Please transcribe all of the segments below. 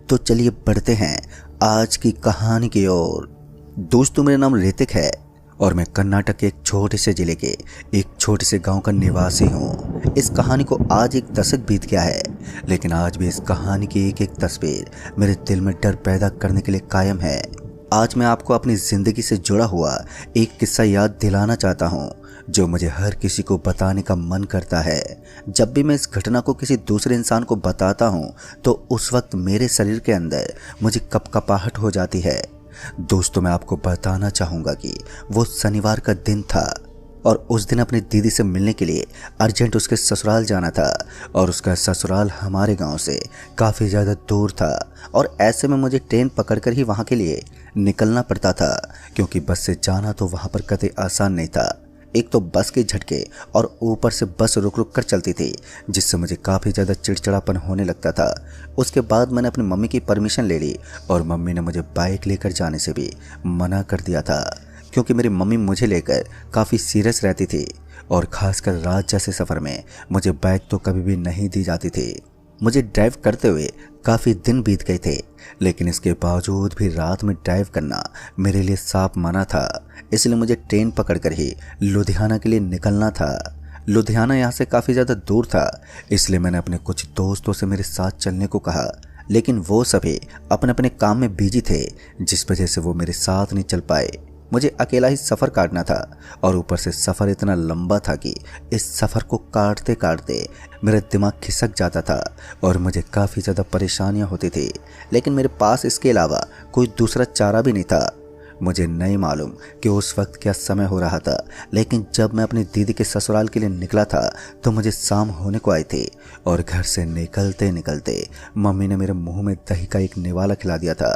तो चलिए बढ़ते हैं आज की कहानी की ओर। दोस्तों, मेरा नाम ऋतिक है और मैं कर्नाटक के एक छोटे से जिले के एक छोटे से गांव का निवासी हूं। इस कहानी को आज एक दशक बीत गया है, लेकिन आज भी इस कहानी की एक एक तस्वीर मेरे दिल में डर पैदा करने के लिए कायम है। आज मैं आपको अपनी जिंदगी से जुड़ा हुआ एक किस्सा याद दिलाना चाहता हूं, जो मुझे हर किसी को बताने का मन करता है। जब भी मैं इस घटना को किसी दूसरे इंसान को बताता हूं, तो उस वक्त मेरे शरीर के अंदर मुझे कपकपाहट हो जाती है। दोस्तों, मैं आपको बताना चाहूँगा कि वो शनिवार का दिन था और उस दिन अपनी दीदी से मिलने के लिए अर्जेंट उसके ससुराल जाना था और उसका ससुराल हमारे गांव से काफ़ी ज़्यादा दूर था और ऐसे में मुझे ट्रेन पकड़कर ही वहां के लिए निकलना पड़ता था, क्योंकि बस से जाना तो वहां पर कतई आसान नहीं था। एक तो बस के झटके और ऊपर से बस रुक रुक कर चलती थी, जिससे मुझे काफ़ी ज़्यादा चिड़चिड़ापन होने लगता था। उसके बाद मैंने अपनी मम्मी की परमिशन ले ली और मम्मी ने मुझे बाइक लेकर जाने से भी मना कर दिया था, क्योंकि मेरी मम्मी मुझे लेकर काफ़ी सीरियस रहती थी और ख़ासकर रात जैसे सफ़र में मुझे बाइक तो कभी भी नहीं दी जाती थी। मुझे ड्राइव करते हुए काफ़ी दिन बीत गए थे, लेकिन इसके बावजूद भी रात में ड्राइव करना मेरे लिए साफ मना था। इसलिए मुझे ट्रेन पकड़कर ही लुधियाना के लिए निकलना था। लुधियाना यहाँ से काफ़ी ज़्यादा दूर था, इसलिए मैंने अपने कुछ दोस्तों से मेरे साथ चलने को कहा, लेकिन वो सभी अपने अपने काम में बिजी थे, जिस वजह से वो मेरे साथ नहीं चल पाए। मुझे अकेला ही सफ़र काटना था और ऊपर से सफ़र इतना लंबा था कि इस सफ़र को काटते काटते मेरा दिमाग खिसक जाता था और मुझे काफ़ी ज़्यादा परेशानियां होती थी, लेकिन मेरे पास इसके अलावा कोई दूसरा चारा भी नहीं था। मुझे नहीं मालूम कि उस वक्त क्या समय हो रहा था, लेकिन जब मैं अपनी दीदी के ससुराल के लिए निकला था तो मुझे शाम होने को आई थी और घर से निकलते निकलते मम्मी ने मेरे मुँह में दही का एक निवाला खिला दिया था,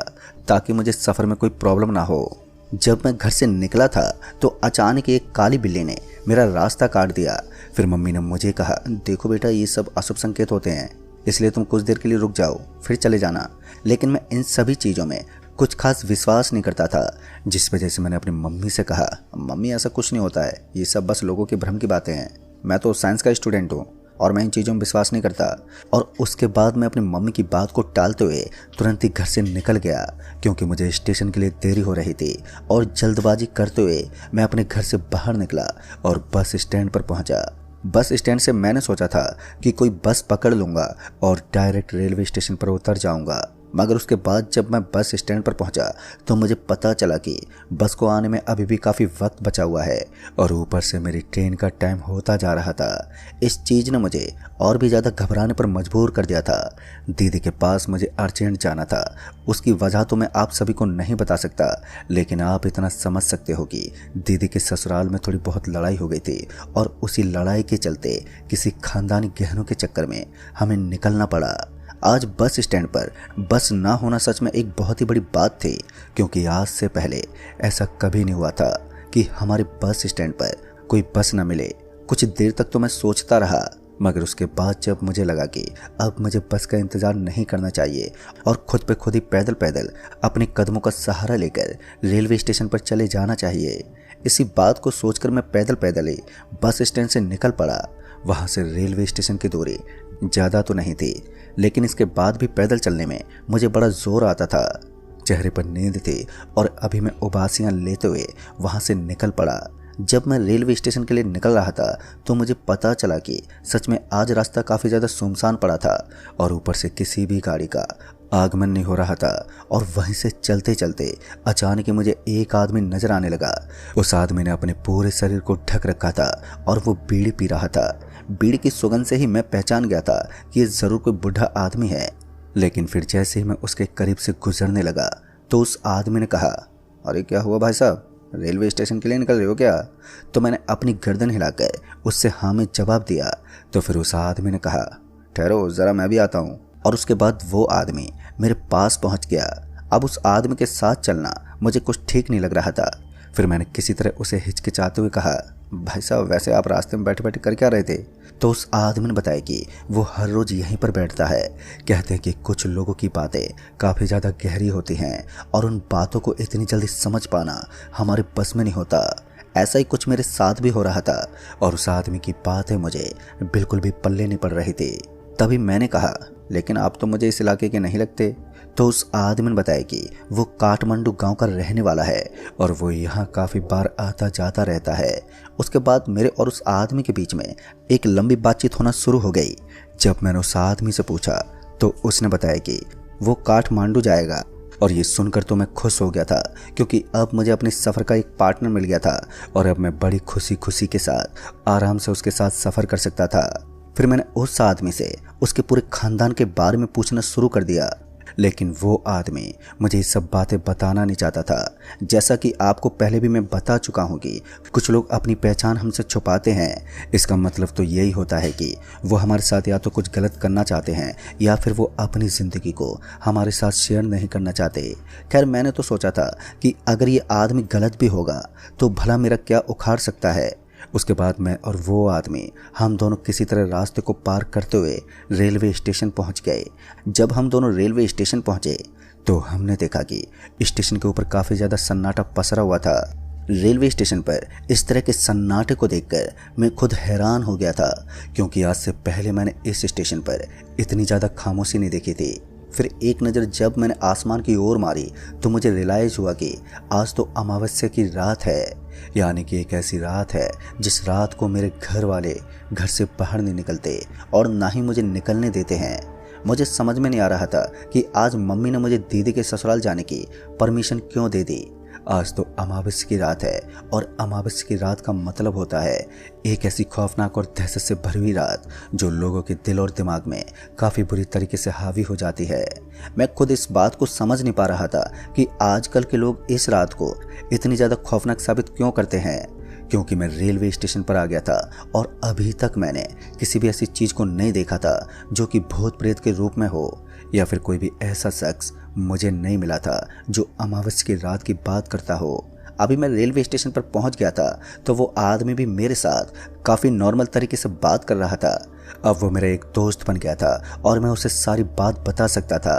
ताकि मुझे सफ़र में कोई प्रॉब्लम ना हो। जब मैं घर से निकला था तो अचानक एक काली बिल्ली ने मेरा रास्ता काट दिया। फिर मम्मी ने मुझे कहा, देखो बेटा, ये सब अशुभ संकेत होते हैं, इसलिए तुम कुछ देर के लिए रुक जाओ, फिर चले जाना। लेकिन मैं इन सभी चीज़ों में कुछ खास विश्वास नहीं करता था, जिस वजह से मैंने अपनी मम्मी से कहा, मम्मी ऐसा कुछ नहीं होता है, ये सब बस लोगों के भ्रम की बातें हैं। मैं तो साइंस का स्टूडेंट हूँ और मैं इन चीज़ों में विश्वास नहीं करता। और उसके बाद मैं अपनी मम्मी की बात को टालते हुए तुरंत ही घर से निकल गया, क्योंकि मुझे स्टेशन के लिए देरी हो रही थी। और जल्दबाजी करते हुए मैं अपने घर से बाहर निकला और बस स्टैंड पर पहुंचा। बस स्टैंड से मैंने सोचा था कि कोई बस पकड़ लूँगा और डायरेक्ट रेलवे स्टेशन पर उतर जाऊँगा, मगर उसके बाद जब मैं बस स्टैंड पर पहुंचा तो मुझे पता चला कि बस को आने में अभी भी काफ़ी वक्त बचा हुआ है और ऊपर से मेरी ट्रेन का टाइम होता जा रहा था। इस चीज़ ने मुझे और भी ज़्यादा घबराने पर मजबूर कर दिया था। दीदी के पास मुझे अर्जेंट जाना था। उसकी वजह तो मैं आप सभी को नहीं बता सकता, लेकिन आप इतना समझ सकते हो कि दीदी के ससुराल में थोड़ी बहुत लड़ाई हो गई थी और उसी लड़ाई के चलते किसी खानदानी गहनों के चक्कर में हमें निकलना पड़ा। आज बस स्टैंड पर बस ना होना सच में एक बहुत ही बड़ी बात थी, क्योंकि आज से पहले ऐसा कभी नहीं हुआ था कि हमारे बस स्टैंड पर कोई बस ना मिले। कुछ देर तक तो मैं सोचता रहा, मगर उसके बाद जब मुझे लगा कि अब मुझे बस का इंतज़ार नहीं करना चाहिए और खुद पे खुद ही पैदल पैदल अपने कदमों का सहारा लेकर रेलवे स्टेशन पर चले जाना चाहिए, इसी बात को सोचकर मैं पैदल पैदल ही बस स्टैंड से निकल पड़ा। वहाँ से रेलवे स्टेशन की दूरी ज़्यादा तो नहीं थी, लेकिन इसके बाद भी पैदल चलने में मुझे बड़ा जोर आता था। चेहरे पर नींद थी और अभी मैं उबासियाँ लेते हुए वहाँ से निकल पड़ा। जब मैं रेलवे स्टेशन के लिए निकल रहा था तो मुझे पता चला कि सच में आज रास्ता काफ़ी ज़्यादा सुनसान पड़ा था और ऊपर से किसी भी गाड़ी का आगमन नहीं हो रहा था। और वहीं से चलते चलते अचानक ही मुझे एक आदमी नजर आने लगा। उस आदमी ने अपने पूरे शरीर को ढक रखा था और वो बीड़ी पी रहा था। बीड़ी की सुगंध से ही मैं पहचान गया था कि ये ज़रूर कोई बूढ़ा आदमी है, लेकिन फिर जैसे ही मैं उसके करीब से गुजरने लगा तो उस आदमी ने कहा, अरे क्या हुआ भाई साहब, रेलवे स्टेशन के लिए निकल रहे हो क्या? तो मैंने अपनी गर्दन हिलाकर उससे हाँ में जवाब दिया। तो फिर उस आदमी ने कहा, ठहरो ज़रा मैं भी आता हूँ। और उसके बाद वो आदमी मेरे पास पहुँच गया। अब उस आदमी के साथ चलना मुझे कुछ ठीक नहीं लग रहा था। फिर मैंने किसी तरह उसे हिचकिचाते हुए कहा, भाई साहब वैसे आप रास्ते में बैठे बैठे कर क्या रहे थे? तो उस आदमी ने बताया कि वो हर रोज़ यहीं पर बैठता है। कहते हैं कि कुछ लोगों की बातें काफ़ी ज़्यादा गहरी होती हैं और उन बातों को इतनी जल्दी समझ पाना हमारे बस में नहीं होता। ऐसा ही कुछ मेरे साथ भी हो रहा था और उस आदमी की बातें मुझे बिल्कुल भी पल्ले नहीं पड़ रही थी। तभी मैंने कहा, लेकिन आप तो मुझे इस इलाके के नहीं लगते। तो उस आदमी ने बताया कि वो काठमांडू गांव का रहने वाला है और वो यहाँ काफ़ी बार आता जाता रहता है। उसके बाद मेरे और उस आदमी के बीच में एक लंबी बातचीत होना शुरू हो गई। जब मैंने उस आदमी से पूछा तो उसने बताया कि वो काठमांडू जाएगा, और ये सुनकर तो मैं खुश हो गया था क्योंकि अब मुझे अपने सफ़र का एक पार्टनर मिल गया था और अब मैं बड़ी खुशी खुशी के साथ आराम से उसके साथ सफ़र कर सकता था। फिर मैंने उस आदमी से उसके पूरे खानदान के बारे में पूछना शुरू कर दिया, लेकिन वो आदमी मुझे ये सब बातें बताना नहीं चाहता था। जैसा कि आपको पहले भी मैं बता चुका हूँ कि कुछ लोग अपनी पहचान हमसे छुपाते हैं। इसका मतलब तो यही होता है कि वो हमारे साथ या तो कुछ गलत करना चाहते हैं या फिर वो अपनी ज़िंदगी को हमारे साथ शेयर नहीं करना चाहते। खैर, मैंने तो सोचा था कि अगर ये आदमी गलत भी होगा तो भला मेरा क्या उखाड़ सकता है। उसके बाद मैं और वो आदमी हम दोनों किसी तरह रास्ते को पार करते हुए रेलवे स्टेशन पहुंच गए। जब हम दोनों रेलवे स्टेशन पहुंचे तो हमने देखा कि स्टेशन के ऊपर काफ़ी ज़्यादा सन्नाटा पसरा हुआ था। रेलवे स्टेशन पर इस तरह के सन्नाटे को देखकर मैं खुद हैरान हो गया था क्योंकि आज से पहले मैंने इस स्टेशन पर इतनी ज़्यादा खामोशी नहीं देखी थी। फिर एक नज़र जब मैंने आसमान की ओर मारी तो मुझे रियलाइज़ हुआ कि आज तो अमावस्या की रात है, यानी कि एक ऐसी रात है जिस रात को मेरे घर वाले घर से बाहर नहीं निकलते और ना ही मुझे निकलने देते हैं। मुझे समझ में नहीं आ रहा था कि आज मम्मी ने मुझे दीदी के ससुराल जाने की परमिशन क्यों दे दी। आज तो अमावस्या की रात है और अमावस्या की रात का मतलब होता है एक ऐसी खौफनाक और दहशत से भरी हुई रात जो लोगों के दिल और दिमाग में काफ़ी बुरी तरीके से हावी हो जाती है। मैं खुद इस बात को समझ नहीं पा रहा था कि आजकल के लोग इस रात को इतनी ज़्यादा खौफनाक साबित क्यों करते हैं, क्योंकि मैं रेलवे स्टेशन पर आ गया था और अभी तक मैंने किसी भी ऐसी चीज़ को नहीं देखा था जो कि भूत प्रेत के रूप में हो, या फिर कोई भी ऐसा शख्स मुझे नहीं मिला था जो अमावस्या की रात की बात करता हो। अभी मैं रेलवे स्टेशन पर पहुंच गया था तो वो आदमी भी मेरे साथ काफ़ी नॉर्मल तरीके से बात कर रहा था। अब वो मेरा एक दोस्त बन गया था और मैं उसे सारी बात बता सकता था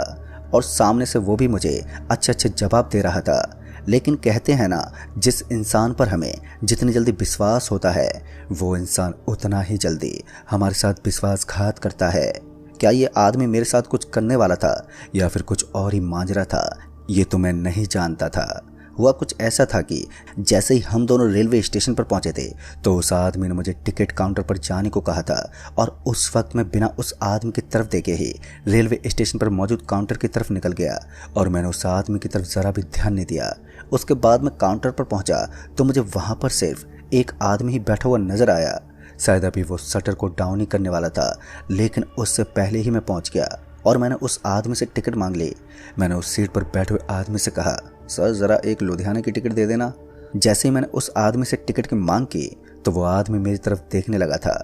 और सामने से वो भी मुझे अच्छे अच्छे जवाब दे रहा था। लेकिन कहते हैं ना, जिस इंसान पर हमें जितनी जल्दी विश्वास होता है वो इंसान उतना ही जल्दी हमारे साथ विश्वासघात करता है। क्या ये आदमी मेरे साथ कुछ करने वाला था या फिर कुछ और ही मांजरा था, ये तो मैं नहीं जानता था। हुआ कुछ ऐसा था कि जैसे ही हम दोनों रेलवे स्टेशन पर पहुंचे थे तो उस आदमी ने मुझे टिकट काउंटर पर जाने को कहा था और उस वक्त मैं बिना उस आदमी की तरफ देखे ही रेलवे स्टेशन पर मौजूद काउंटर की तरफ निकल गया और मैंने उस आदमी की तरफ ज़रा भी ध्यान नहीं दिया। उसके बाद मैं काउंटर पर पहुंचा तो मुझे वहाँ पर सिर्फ एक आदमी ही बैठा हुआ नजर आया। शायद अभी वो शटर को डाउन ही करने वाला था, लेकिन उससे पहले ही मैं पहुंच गया और मैंने उस आदमी से टिकट मांग ली। मैंने उस सीट पर बैठे हुए आदमी से कहा, सर ज़रा एक लुधियाना की टिकट दे देना। जैसे ही मैंने उस आदमी से टिकट की मांग की तो वो आदमी मेरी तरफ देखने लगा था।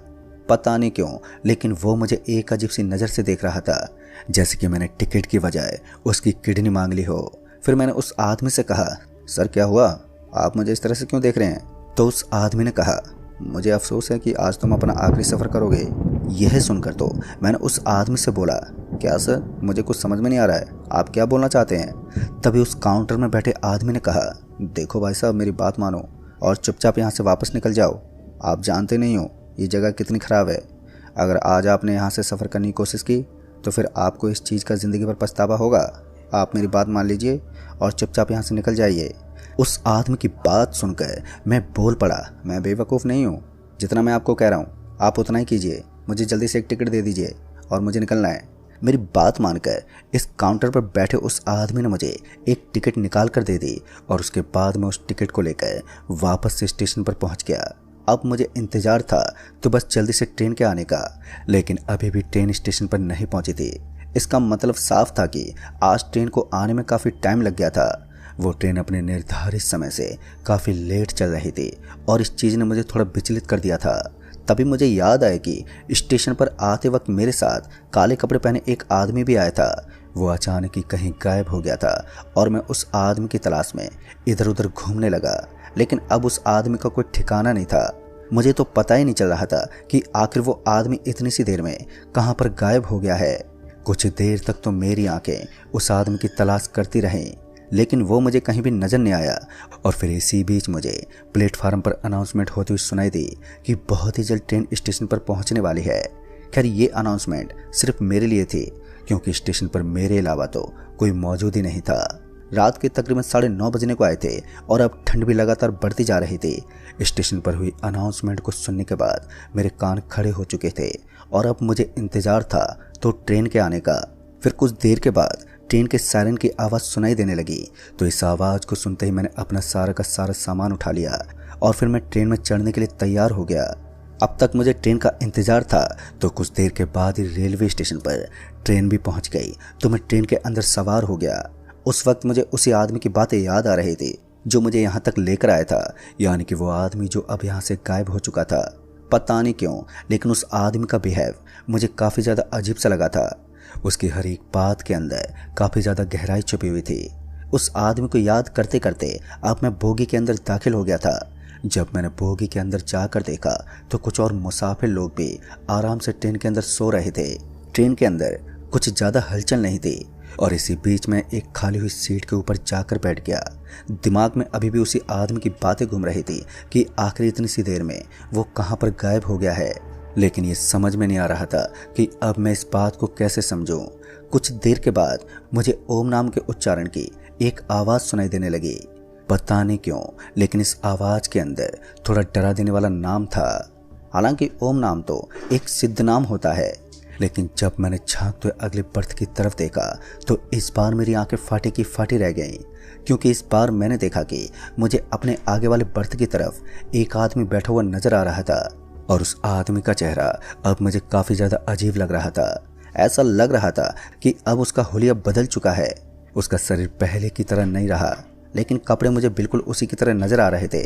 पता नहीं क्यों, लेकिन वो मुझे एक अजीब सी नज़र से देख रहा था, जैसे कि मैंने टिकट की बजाय उसकी किडनी मांग ली हो। फिर मैंने उस आदमी से कहा, सर क्या हुआ, आप मुझे इस तरह से क्यों देख रहे हैं? तो उस आदमी ने कहा, मुझे अफसोस है कि आज तुम अपना आखिरी सफ़र करोगे। यह सुनकर तो मैंने उस आदमी से बोला, क्या सर, मुझे कुछ समझ में नहीं आ रहा है, आप क्या बोलना चाहते हैं? तभी उस काउंटर में बैठे आदमी ने कहा, देखो भाई साहब, मेरी बात मानो और चुपचाप यहाँ से वापस निकल जाओ। आप जानते नहीं हो ये जगह कितनी ख़राब है। अगर आज आपने यहाँ से सफ़र करने की कोशिश की तो फिर आपको इस चीज़ का ज़िंदगी भर पछतावा होगा। आप मेरी बात मान लीजिए और चुपचाप यहाँ से निकल जाइए। उस आदमी की बात सुनकर मैं बोल पड़ा, मैं बेवकूफ़ नहीं हूँ, जितना मैं आपको कह रहा हूँ आप उतना ही कीजिए। मुझे जल्दी से एक टिकट दे दीजिए और मुझे निकलना है। मेरी बात मानकर इस काउंटर पर बैठे उस आदमी ने मुझे एक टिकट निकाल कर दे दी और उसके बाद मैं उस टिकट को लेकर वापस से स्टेशन पर पहुँच गया। अब मुझे इंतज़ार था तो बस जल्दी से ट्रेन के आने का, लेकिन अभी भी ट्रेन स्टेशन पर नहीं पहुँची थी। इसका मतलब साफ था कि आज ट्रेन को आने में काफ़ी टाइम लग गया था। वो ट्रेन अपने निर्धारित समय से काफ़ी लेट चल रही थी और इस चीज़ ने मुझे थोड़ा विचलित कर दिया था। तभी मुझे याद आया कि स्टेशन पर आते वक्त मेरे साथ काले कपड़े पहने एक आदमी भी आया था। वो अचानक ही कहीं गायब हो गया था और मैं उस आदमी की तलाश में इधर उधर घूमने लगा, लेकिन अब उस आदमी का कोई ठिकाना नहीं था। मुझे तो पता ही नहीं चल रहा था कि आखिर वो आदमी इतनी सी देर में कहाँ पर गायब हो गया है। कुछ देर तक तो मेरी आंखें उस आदमी की तलाश करती रहीं, लेकिन वो मुझे कहीं भी नज़र नहीं आया। और फिर इसी बीच मुझे प्लेटफार्म पर अनाउंसमेंट होती हुई सुनाई दी कि बहुत ही जल्द ट्रेन स्टेशन पर पहुंचने वाली है। खैर ये अनाउंसमेंट सिर्फ मेरे लिए थी क्योंकि स्टेशन पर मेरे अलावा तो कोई मौजूद ही नहीं था। रात के तकरीबन 9:30 बजने को आए थे और अब ठंड भी लगातार बढ़ती जा रही थी। स्टेशन पर हुई अनाउंसमेंट को सुनने के बाद मेरे कान खड़े हो चुके थे और अब मुझे इंतजार था तो ट्रेन के आने का। फिर कुछ देर के बाद ट्रेन के सायरन की आवाज़ सुनाई देने लगी, तो इस आवाज़ को सुनते ही मैंने अपना सारा का सारा सामान उठा लिया और फिर मैं ट्रेन में चढ़ने के लिए तैयार हो गया। अब तक मुझे ट्रेन का इंतजार था, तो कुछ देर के बाद ही रेलवे स्टेशन पर ट्रेन भी पहुंच गई, तो मैं ट्रेन के अंदर सवार हो गया। उस वक्त मुझे उसी आदमी की बातें याद आ रही थी जो मुझे यहाँ तक लेकर आया था, यानी कि वो आदमी जो अब यहाँ से गायब हो चुका था। पता नहीं क्यों, लेकिन उस आदमी का बिहेव मुझे काफ़ी ज़्यादा अजीब सा लगा था। उसकी हर एक बात के अंदर काफ़ी ज़्यादा गहराई छुपी हुई थी। उस आदमी को याद करते करते अब मैं बोगी के अंदर दाखिल हो गया था। जब मैंने बोगी के अंदर जाकर देखा तो कुछ और मुसाफिर लोग भी आराम से ट्रेन के अंदर सो रहे थे। ट्रेन के अंदर कुछ ज़्यादा हलचल नहीं थी और इसी बीच में एक खाली हुई सीट के ऊपर जाकर बैठ गया। दिमाग में अभी भी उसी आदमी की बातें घूम रही थी कि आखिर इतनी सी देर में वो कहाँ पर गायब हो गया है, लेकिन ये समझ में नहीं आ रहा था कि अब मैं इस बात को कैसे समझूं। कुछ देर के बाद मुझे ओम नाम के उच्चारण की एक आवाज़ सुनाई देने लगी। पता नहीं क्यों, लेकिन इस आवाज़ के अंदर थोड़ा डरा देने वाला नाम था। हालांकि ओम नाम तो एक सिद्ध नाम होता है, लेकिन जब मैंने झांकते हुए अगले बर्थ की तरफ देखा तो इस बार मेरी आंखें फाटी की फाटी रह गईं, क्योंकि इस बार मैंने देखा कि मुझे अपने आगे वाले बर्थ की तरफ एक आदमी बैठा हुआ नजर आ रहा था और उस आदमी का चेहरा अब मुझे काफ़ी ज़्यादा अजीब लग रहा था। ऐसा लग रहा था कि अब उसका हुलिया बदल चुका है। उसका शरीर पहले की तरह नहीं रहा, लेकिन कपड़े मुझे बिल्कुल उसी की तरह नजर आ रहे थे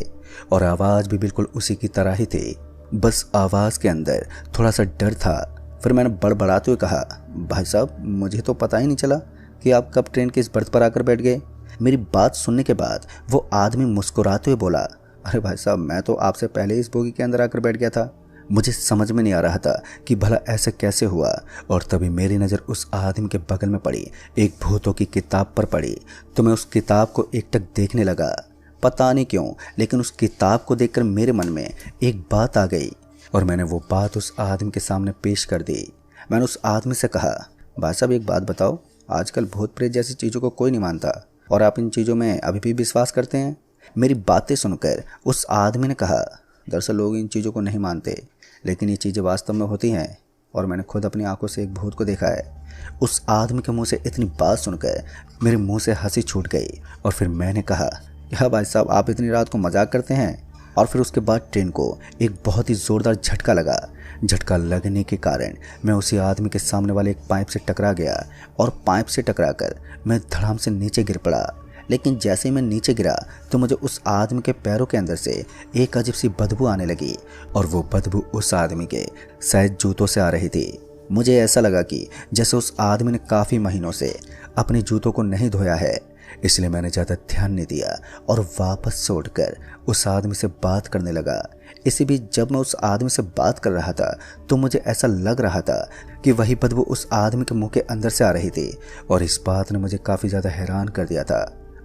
और आवाज़ भी बिल्कुल उसी की तरह ही थी। बस आवाज़ के अंदर थोड़ा सा डर था। फिर मैंने बड़बड़ाते हुए कहा, भाई साहब मुझे तो पता ही नहीं चला कि आप कब ट्रेन के इस बर्थ पर आकर बैठ गए। मेरी बात सुनने के बाद वो आदमी मुस्कुराते हुए बोला, अरे भाई साहब मैं तो आपसे पहले इस बोगी के अंदर आकर बैठ गया था। मुझे समझ में नहीं आ रहा था कि भला ऐसे कैसे हुआ, और तभी मेरी नज़र उस आदमी के बगल में पड़ी, एक भूतों की किताब पर पड़ी। तो मैं उस किताब को एकटक देखने लगा। पता नहीं क्यों, लेकिन उस किताब को देखकर मेरे मन में एक बात आ गई और मैंने वो बात उस आदमी के सामने पेश कर दी। मैंने उस आदमी से कहा, भाई साहब एक बात बताओ, आजकल भूत प्रेत जैसी चीज़ों को कोई नहीं मानता और आप इन चीज़ों में अभी भी विश्वास करते हैं। मेरी बातें सुनकर उस आदमी ने कहा, दरअसल लोग इन चीज़ों को नहीं मानते, लेकिन ये चीज़ें वास्तव में होती हैं और मैंने खुद अपनी आंखों से एक भूत को देखा है। उस आदमी के मुंह से इतनी बात सुनकर मेरे मुंह से हंसी छूट गई और फिर मैंने कहा, क्या भाई साहब आप इतनी रात को मजाक करते हैं। और फिर उसके बाद ट्रेन को एक बहुत ही ज़ोरदार झटका लगा। झटका लगने के कारण मैं उसी आदमी के सामने वाले एक पाइप से टकरा गया और पाइप से टकराकर मैं धड़ाम से नीचे गिर पड़ा। लेकिन जैसे ही मैं नीचे गिरा तो मुझे उस आदमी के पैरों के अंदर से एक अजीब सी बदबू आने लगी और वो बदबू उस आदमी के शायद जूतों से आ रही थी। मुझे ऐसा लगा कि जैसे उस आदमी ने काफ़ी महीनों से अपने जूतों को नहीं धोया है, इसलिए मैंने ज़्यादा ध्यान नहीं दिया और वापस से उठकर उस आदमी से बात करने लगा। इसी बीच जब मैं उस आदमी से बात कर रहा था तो मुझे ऐसा लग रहा था कि वही बदबू उस आदमी के मुंह के अंदर से आ रही थी और इस बात ने मुझे काफ़ी ज़्यादा हैरान कर दिया था।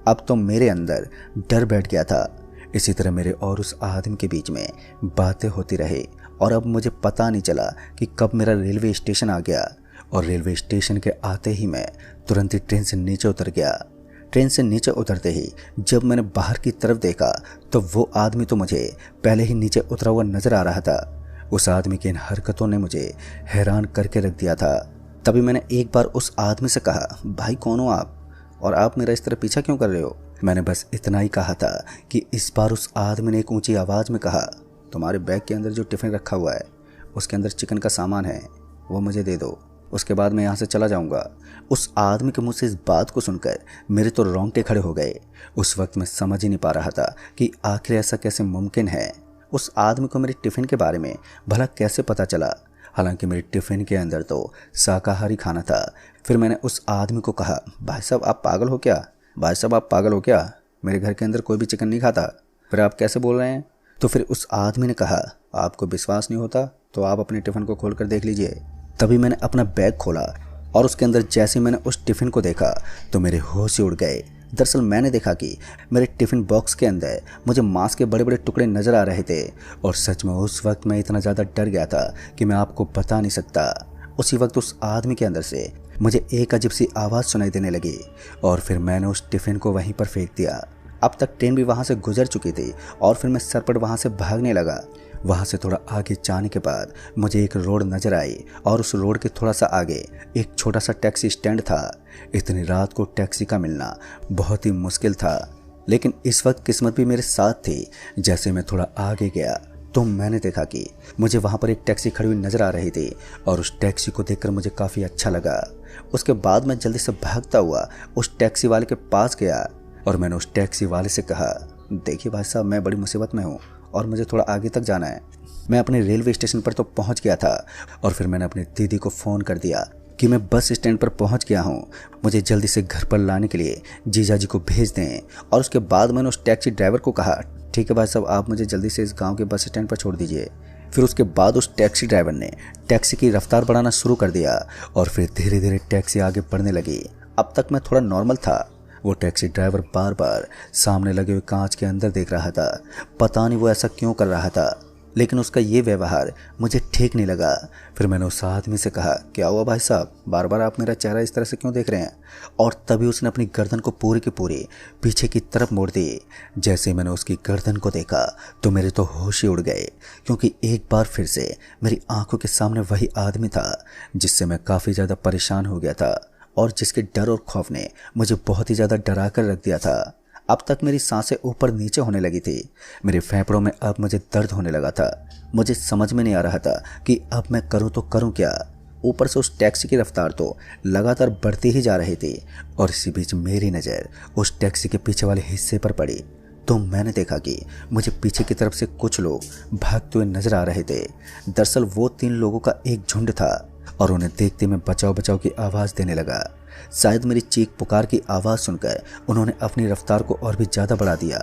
अब तो मेरे अंदर डर बैठ गया था। इसी तरह मेरे और उस आदमी के बीच में बातें होती रही और अब मुझे पता नहीं चला कि कब मेरा रेलवे स्टेशन आ गया और रेलवे स्टेशन के आते ही मैं तुरंत ही ट्रेन से नीचे उतर गया। ट्रेन से नीचे उतरते ही जब मैंने बाहर की तरफ देखा तो वो आदमी तो मुझे पहले ही नीचे उतरा हुआ नजर आ रहा था। उस आदमी की इन हरकतों ने मुझे हैरान करके रख दिया था। तभी मैंने एक बार उस आदमी से कहा, भाई कौन हो आप और आप मेरा इस तरह पीछा क्यों कर रहे हो। मैंने बस इतना ही कहा था कि इस बार उस आदमी ने एक ऊंची आवाज़ में कहा, तुम्हारे बैग के अंदर जो टिफ़िन रखा हुआ है उसके अंदर चिकन का सामान है, वो मुझे दे दो, उसके बाद मैं यहाँ से चला जाऊँगा। उस आदमी के मुंह से इस बात को सुनकर मेरे तो रोंगटे खड़े हो गए। उस वक्त मैं समझ ही नहीं पा रहा था कि आखिर ऐसा कैसे मुमकिन है। उस आदमी को मेरे टिफ़िन के बारे में भला कैसे पता चला, हालांकि मेरे टिफ़िन के अंदर तो शाकाहारी खाना था। फिर मैंने उस आदमी को कहा, भाई साहब आप पागल हो क्या, भाई साहब आप पागल हो क्या, मेरे घर के अंदर कोई भी चिकन नहीं खाता, फिर आप कैसे बोल रहे हैं। तो फिर उस आदमी ने कहा, आपको विश्वास नहीं होता तो आप अपने टिफ़िन को खोल कर देख लीजिए। तभी मैंने अपना बैग खोला और उसके अंदर जैसे मैंने उस टिफ़िन को देखा तो मेरे होश ही उड़ गए। दरअसल मैंने देखा कि मेरे टिफ़िन बॉक्स के अंदर मुझे मांस के बड़े बड़े टुकड़े नज़र आ रहे थे और सच में उस वक्त मैं इतना ज़्यादा डर गया था कि मैं आपको बता नहीं सकता। उसी वक्त उस आदमी के अंदर से मुझे एक अजीब सी आवाज़ सुनाई देने लगी और फिर मैंने उस टिफ़िन को वहीं पर फेंक दिया। अब तक ट्रेन भी वहाँ से गुजर चुकी थी और फिर मैं सरपट वहाँ से भागने लगा। वहाँ से थोड़ा आगे जाने के बाद मुझे एक रोड नज़र आई और उस रोड के थोड़ा सा आगे एक छोटा सा टैक्सी स्टैंड था। इतनी रात को टैक्सी का मिलना बहुत ही मुश्किल था, लेकिन इस वक्त किस्मत भी मेरे साथ थी। जैसे मैं थोड़ा आगे गया तो मैंने देखा कि मुझे वहाँ पर एक टैक्सी खड़ी हुई नज़र आ रही थी और उस टैक्सी को देखकर मुझे काफ़ी अच्छा लगा। उसके बाद मैं जल्दी से भागता हुआ उस टैक्सी वाले के पास गया और मैंने उस टैक्सी वाले से कहा, देखिए भाई साहब, मैं बड़ी मुसीबत में हूँ और मुझे थोड़ा आगे तक जाना है। मैं अपने रेलवे स्टेशन पर तो पहुँच गया था और फिर मैंने अपनी दीदी को फ़ोन कर दिया कि मैं बस स्टैंड पर पहुँच गया हूँ, मुझे जल्दी से घर पर लाने के लिए जीजा जी को भेज दें। और उसके बाद मैंने उस टैक्सी ड्राइवर को कहा, ठीक है भाई साहब, आप मुझे जल्दी से इस गाँव के बस स्टैंड पर छोड़ दीजिए। फिर उसके बाद उस टैक्सी ड्राइवर ने टैक्सी की रफ्तार बढ़ाना शुरू कर दिया और फिर धीरे धीरे टैक्सी आगे बढ़ने लगी। अब तक मैं थोड़ा नॉर्मल था। वो टैक्सी ड्राइवर बार बार सामने लगे हुए कांच के अंदर देख रहा था। पता नहीं वो ऐसा क्यों कर रहा था, लेकिन उसका ये व्यवहार मुझे ठीक नहीं लगा। फिर मैंने उस आदमी से कहा, क्या हुआ भाई साहब, बार बार आप मेरा चेहरा इस तरह से क्यों देख रहे हैं? और तभी उसने अपनी गर्दन को पूरी की पूरी पीछे की तरफ मोड़ दी। जैसे मैंने उसकी गर्दन को देखा तो मेरे तो होश ही उड़ गए, क्योंकि एक बार फिर से मेरी आंखों के सामने वही आदमी था जिससे मैं काफ़ी ज़्यादा परेशान हो गया था और जिसके डर और खौफ ने मुझे बहुत ही ज़्यादा डरा कर रख दिया था। अब तक मेरी सांसें ऊपर नीचे होने लगी थी। मेरे फेफड़ों में अब मुझे दर्द होने लगा था। मुझे समझ में नहीं आ रहा था कि अब मैं करूं तो करूं क्या। ऊपर से उस टैक्सी की रफ्तार तो लगातार बढ़ती ही जा रही थी और इसी बीच मेरी नज़र उस टैक्सी के पीछे वाले हिस्से पर पड़ी तो मैंने देखा कि मुझे पीछे की तरफ से कुछ लोग भागते हुए नजर आ रहे थे। दरअसल वो 3 लोगों का एक झुंड था और उन्हें देखते मैं बचाओ बचाओ की आवाज़ देने लगा। शायद मेरी चीख पुकार की आवाज़ सुनकर उन्होंने अपनी रफ्तार को और भी ज़्यादा बढ़ा दिया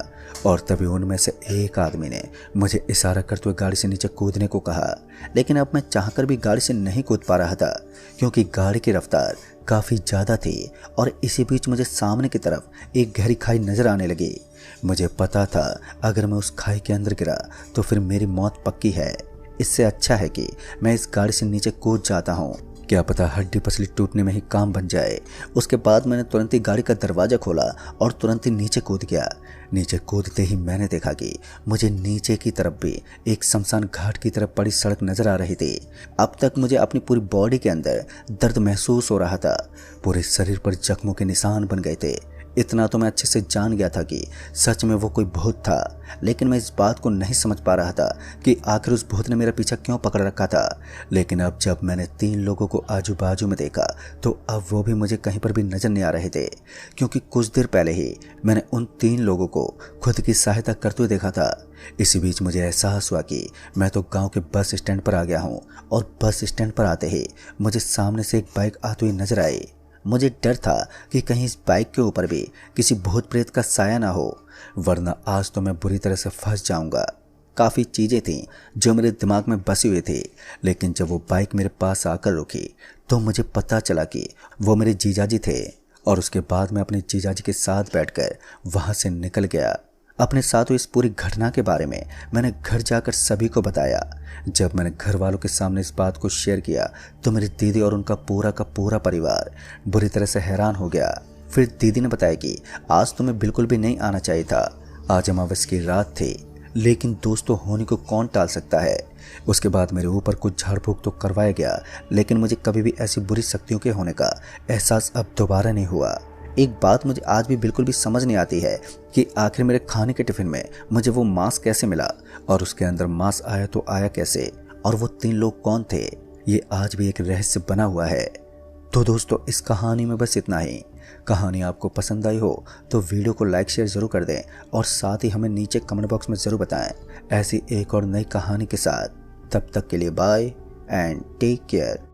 और तभी उनमें से एक आदमी ने मुझे इशारा करते हुए गाड़ी से नीचे कूदने को कहा। लेकिन अब मैं चाहकर भी गाड़ी से नहीं कूद पा रहा था, क्योंकि गाड़ी की रफ्तार काफ़ी ज़्यादा थी और इसी बीच मुझे सामने की तरफ एक गहरी खाई नज़र आने लगी। मुझे पता था अगर मैं उस खाई के अंदर गिरा तो फिर मेरी मौत पक्की है। इससे अच्छा है कि मैं इस गाड़ी से नीचे कूद जाता हूँ, क्या पता हड्डी पसली टूटने में ही काम बन जाए। उसके बाद मैंने तुरंत ही गाड़ी का दरवाज़ा खोला और तुरंत ही नीचे कूद गया। नीचे कूदते ही मैंने देखा कि मुझे नीचे की तरफ भी एक शमशान घाट की तरफ पड़ी सड़क नज़र आ रही थी। अब तक मुझे अपनी पूरी बॉडी के अंदर दर्द महसूस हो रहा था। पूरे शरीर पर जख्मों के निशान बन गए थे। इतना तो मैं अच्छे से जान गया था कि सच में वो कोई भूत था, लेकिन मैं इस बात को नहीं समझ पा रहा था कि आखिर उस भूत ने मेरा पीछा क्यों पकड़ रखा था। लेकिन अब जब मैंने 3 लोगों को आजू बाजू में देखा तो अब वो भी मुझे कहीं पर भी नजर नहीं आ रहे थे, क्योंकि कुछ देर पहले ही मैंने उन 3 लोगों को खुद की सहायता करते हुए देखा था। इसी बीच मुझे एहसास हुआ कि मैं तो गांव के बस स्टैंड पर आ गया हूँ और बस स्टैंड पर आते ही मुझे सामने से एक बाइक आती हुई नजर आई। मुझे डर था कि कहीं इस बाइक के ऊपर भी किसी भूत प्रेत का साया ना हो, वरना आज तो मैं बुरी तरह से फंस जाऊंगा। काफ़ी चीज़ें थीं जो मेरे दिमाग में बसी हुई थी, लेकिन जब वो बाइक मेरे पास आकर रुकी तो मुझे पता चला कि वो मेरे जीजाजी थे और उसके बाद मैं अपने जीजाजी के साथ बैठकर वहाँ से निकल गया। अपने साथ हुई इस पूरी घटना के बारे में मैंने घर जाकर सभी को बताया। जब मैंने घर वालों के सामने इस बात को शेयर किया तो मेरी दीदी और उनका पूरा का पूरा परिवार बुरी तरह से हैरान हो गया। फिर दीदी ने बताया कि आज तुम्हें बिल्कुल भी नहीं आना चाहिए था, आज अमावस की रात थी, लेकिन दोस्तों होने को कौन टाल सकता है। उसके बाद मेरे ऊपर कुछ झाड़ फूक तो करवाया गया, लेकिन मुझे कभी भी ऐसी बुरी शक्तियों के होने का एहसास अब दोबारा नहीं हुआ। एक बात मुझे आज भी बिल्कुल भी समझ नहीं आती है कि आखिर मेरे खाने के टिफिन में मुझे वो मांस कैसे मिला और उसके अंदर मांस आया तो आया कैसे, और वो 3 लोग कौन थे, ये आज भी एक रहस्य बना हुआ है। तो दोस्तों इस कहानी में बस इतना ही। कहानी आपको पसंद आई हो तो वीडियो को लाइक शेयर ज़रूर कर दें और साथ ही हमें नीचे कमेंट बॉक्स में ज़रूर बताएं ऐसी एक और नई कहानी के साथ। तब तक के लिए बाय एंड टेक केयर।